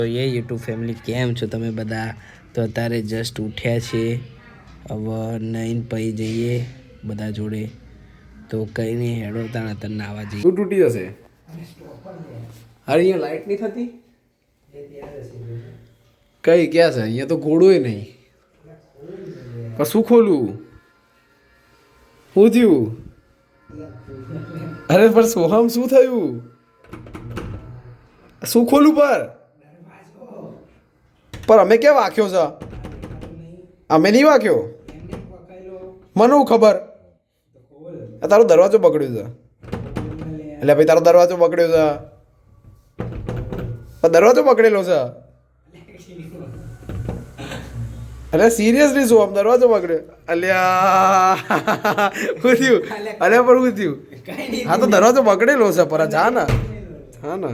તો ये YouTube family કેમ છો તમે બધા? તો અત્યારે જસ્ટ ઉઠ્યા છે, હવે નાઈન પઈ જઈએ બધા જોડે. તો કંઈ નહીં, હેડો તાણ તને નાવા જઈએ. શું તૂટી જશે? અરે અહીંયા લાઈટ નહીં થતી કઈ ક્યાં છે? અહીંયા તો ઘોડોય નહીં. પણ શું ખોલું? શું થયું? અરે પણ સોહમ શું થયું? શું ખોલું પર અમે ક્યાં વાક્યો છે? અમે નહીં વાક્યો. મને હું ખબર? તારો દરવાજો બગડ્યો છે. એટલે ભાઈ તારો દરવાજો બગડ્યો છે. દરવાજો બગડેલો છે. અરે સિરિયસલી શું આમ દરવાજો બગડ્યો? અલ્યા શું થયું? અલ્યા પણ શું થયું? હા તો દરવાજો બગડેલો છે પર જા ને. હા ને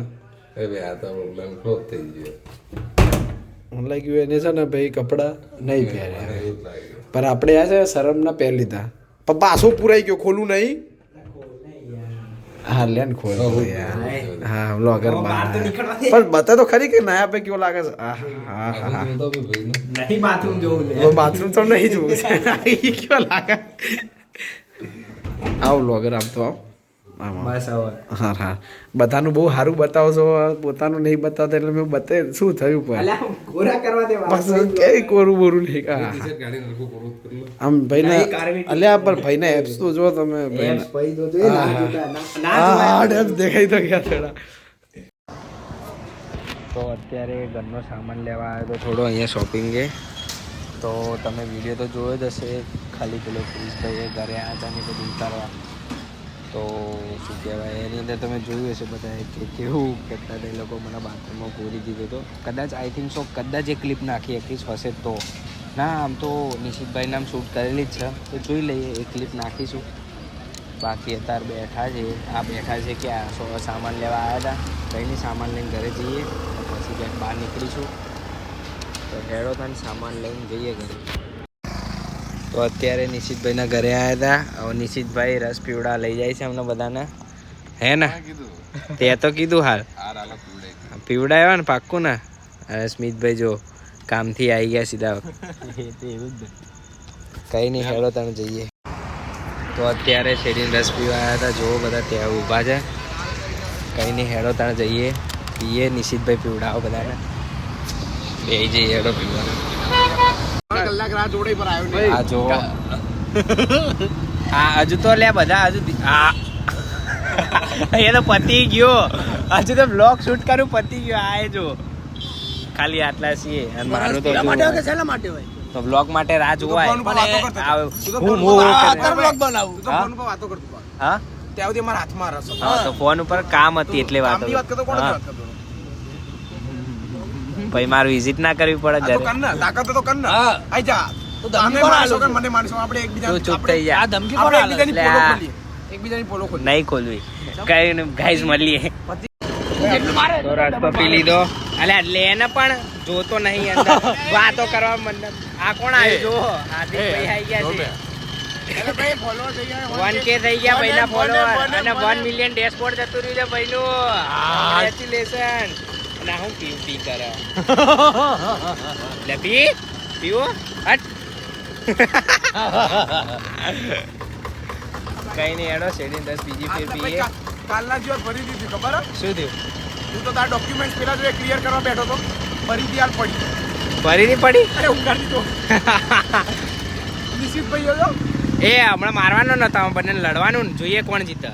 મને લાગ્યું એને છે ને ભાઈ કપડા નહીં પહેર્યા, પણ આપણે આ છે શરમ ના પહેર લીધા. પણ પાછો પુરાઈ ગયો, ખોલું નહીં. હા લેન ખોલ હા બ્લોગર પણ બતા તો ખરી કે નયા પે કેવો લાગે છે. બાથરૂમ તો નહીં જોવું છે. કેવો લાગે આવ બ્લોગર આમ તો હા હા બધાનું બહુ સારું બતાવો છો, પોતાનું નહીં બતાવતા એટલે મેં બતાવે શું થયું પણ કોરું બોરું નહીં. આમ ભાઈ અલ્યા પણ ભાઈ ને એપ્સ તો જો તમે દેખાઈ તો ગયા થોડા. તો અત્યારે ઘરનો સામાન લેવા આવ્યો તો થોડો અહીંયા શોપિંગ છે. તો તમે વિડીયો તો જોયો જ હશે, ખાલી પેલો ક્રિશભાઈએ ઘરે આવ્યા હતા ને બધું ઉતારવા. તો શું કહેવાય એની અંદર તમે જોયું હશે બધાએ કે કેવું કરતા એ લોકો મને બાથરૂમમાં પૂરી દીધો હતો. કદાચ આઈ થિંક સો કદાચ એ ક્લિપ નાખી એકવીસ હશે તો ના, આમ તો નિશિતભાઈ નામ શૂટ કરેલી જ છે, તો જોઈ લઈએ એ ક્લિપ નાખીશું. બાકી અત્યારે બેઠા છે, આ બેઠા છે કે આ સામાન લેવા આવ્યા હતા, કંઈની સામાન લઈને ઘરે જઈએ પછી ક્યાંક બહાર નીકળીશું. તો હેડો થાય સામાન લઈને જઈએ ઘરે. તો અત્યારે નિશિતભાઈના ઘરે આવ્યા હતા. હવે નિશિતભાઈ રસ પીવડા લઈ જાય છે અમને બધાને, હે ને? તે તો કીધું હાલ પીવડા આવ્યા ને પાક્કું ને. અરે સ્મિતભાઈ જો કામથી આવી ગયા સીધા. કંઈ નહીં હેડો તમે જઈએ. તો અત્યારે શેરીને રસ પીવા આવ્યા હતા, જો બધા ત્યાં ઊભા છે. કંઈ નહીં હેડો તાણે જઈએ પીએ. નિશિતભાઈ પીવડાવો બધાને, બે જઈએ હેડો પીવા. આ જો હા હજુ તો લે બધા હજુ એ તો પતી ગયો. હજુ તો બ્લોગ શૂટ કરું પતી ગયો. આ જો ખાલી આટલા છીએ અને મારું તો બ્લોગ માટે રાહ જોવાય. તો ફોન ઉપર કામ હતી એટલે વાત. ભાઈ મારું વિઝિટ ના કરવી પડે ઘરે. નહીં ખોલવી કઈ ગાઈસ મળીએ. તો રસ્તો પી લીધો. અલ્યા લે ને પણ જોતો નહીં અંદર વાતો કરવા મંડપ. આ કોણ આવ્યું જો? હાર્દિકભાઈ આવી ગયા છે. 1K થઈ ગયા ભાઈના ફોલોવર અને 1 મિલિયન ડેશબોર્ડ જતું રહ્યું છે ભાઈનું. કોંગ્રેચ્યુલેશન. ના હું પી કરે લે પીવો હટ. કઈ નહીં હેડો શેડી 10 બીજી ફેર પીએ. કાલના જીવન ભરી દીધી ખબર? શું થયું? તું તો તારા ડોક્યુમેન્ટ પેલા જો ક્લિયર કરવા બેઠો તો ફરીથી હાલ પડી. ફરીથી પડી? અરે ઉગાડી દીધો. નિશિતભાઈ જોયો એ હમણાં મારવાનો નતો, બંને લડવાનું. જોઈએ કોણ જીતે.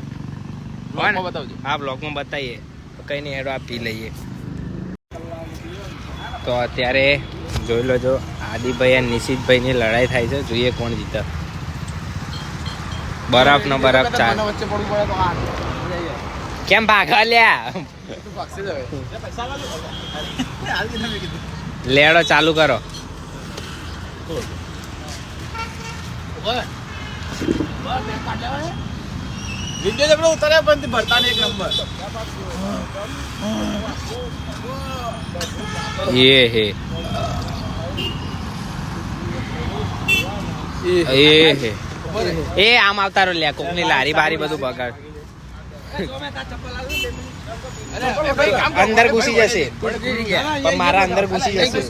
બતાવજો. હા બ્લોગમાં બતાવીએ. તો કઈ નહીં હેડો આ પી લઈએ. તો અત્યારે જોઈ લો જો આદિભાઈ અને નિશિતભાઈની લડાઈ થાય છે. જોઈએ કોણ જીતે. બરફ નો બરફ ચાલ વચ્ચે પડવું પડે તો આ કેમ ભાગા લ્યા? લેડો ચાલુ કરો. ઉતાર્યા પણ ભરતા ને 1 નંબર. ये है એ આમ આવતારો લે કોકની લારી બારી બધું બગાડ. અંદર ઘૂસી જશે પણ મારા અંદર ઘૂસી જશે.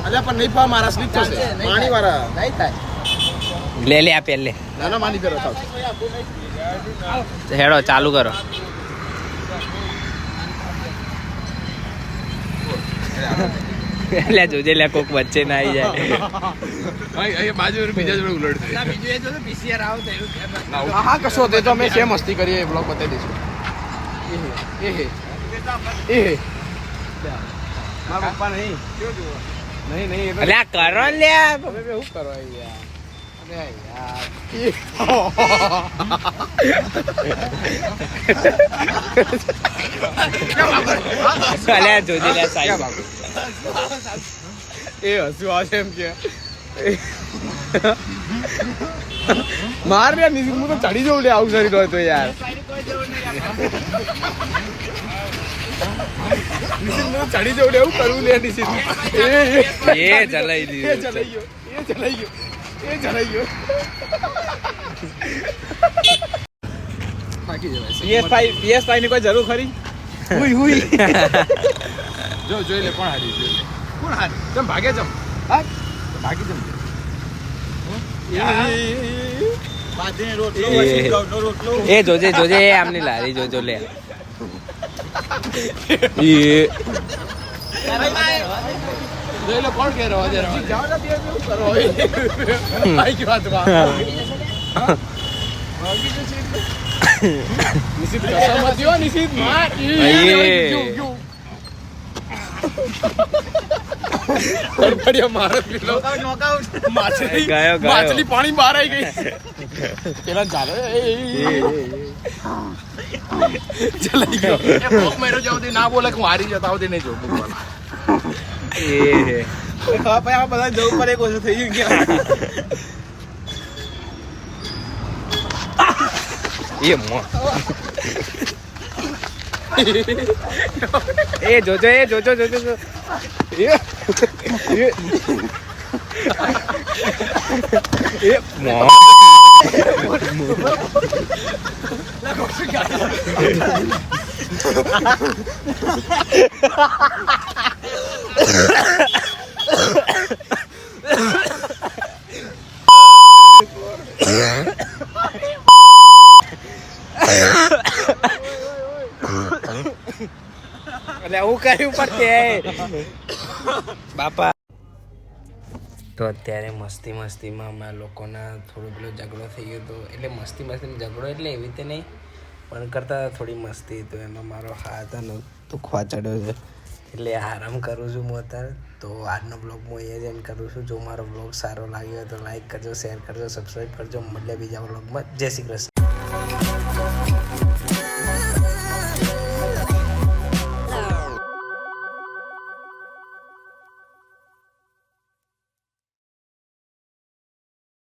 અલ્યા પણ નહીં પા મારા સ્લીપ થશે પાણી વાળા નહીં થાય. લે લે આ પહેલે ના ના માની કરો હેડો ચાલુ કરો. લે જોજે લે કોક વચ્ચે ના આવી જાય. બાજુ બીજા જોડે ઉલટ હા કશો તે તો અમે છે મસ્તી કરીએ બ્લોગ બતાવી દઈશું. મારા પપ્પા નહીં નહીં અલે આ કરો લે. શું કરવા યાર અલે જોજે લે સાહેબ. એ હસવું આવશે એમ કે માર યાર નિશિત હું તો ચડી જવું લે આવું શરીર હોય તો યાર. નિશિત હું તો ચડી જવું લે એવું કરવું લે નિશિત. એ ચલાઈ એ દીધું. ચલાઈ ગયો એ ચલાઈ ગયો એ ચલાઈ ગયો. PS5 ની કોઈ જરૂર ખરી? હુઈ હુઈ જો જોઈ લે કોણ હારી જોઈ લે કોણ હારી તમે ભાગે જમ હા ભાગી જમ એ જોજે જોજે આમની લારી જોજો લે. જોઈ લે કોણ કે રહો જરા જાવ ના બે એવું કરો ભાઈ કી વાત બા નિશિત કસમ મત દિયો નિશિત માર પડપડિયા મારત પેલો માછલી ગયો. માછલી પાણી બહાર આવી ગઈ પેલા ચાલે ચલાઈ ગયો એ ભોગ મેરો જાવ દે ના બોલે કે હું હારી જતા આવતી નહીં જો હા ભાઈ આ બધા જવું પર એક ઓછું થઈ ગયું એ મો એ જોજો એ જોજો જોજો એ મો એટલે હું કર્યું પડશે બાપા. તો અત્યારે મસ્તીમાં અમારા લોકોના થોડો પેલો ઝઘડો થઈ ગયો હતો. એટલે મસ્તીમાં ઝઘડો એટલે એવી રીતે નહીં પણ કરતા થોડી મસ્તી. તો એમાં મારો હાથ દુખવા ચડ્યો છે એટલે આરામ કરું છું હું અત્યારે. તો આજનો બ્લોગ હું અહીંયા જ એન્ડ કરું છું. જો મારો બ્લોગ સારો લાગ્યો તો લાઈક કરજો, શેર કરજો, સબસ્ક્રાઈબ કરજો. મળીએ બીજા બ્લોગમાં. જય શ્રી કૃષ્ણ.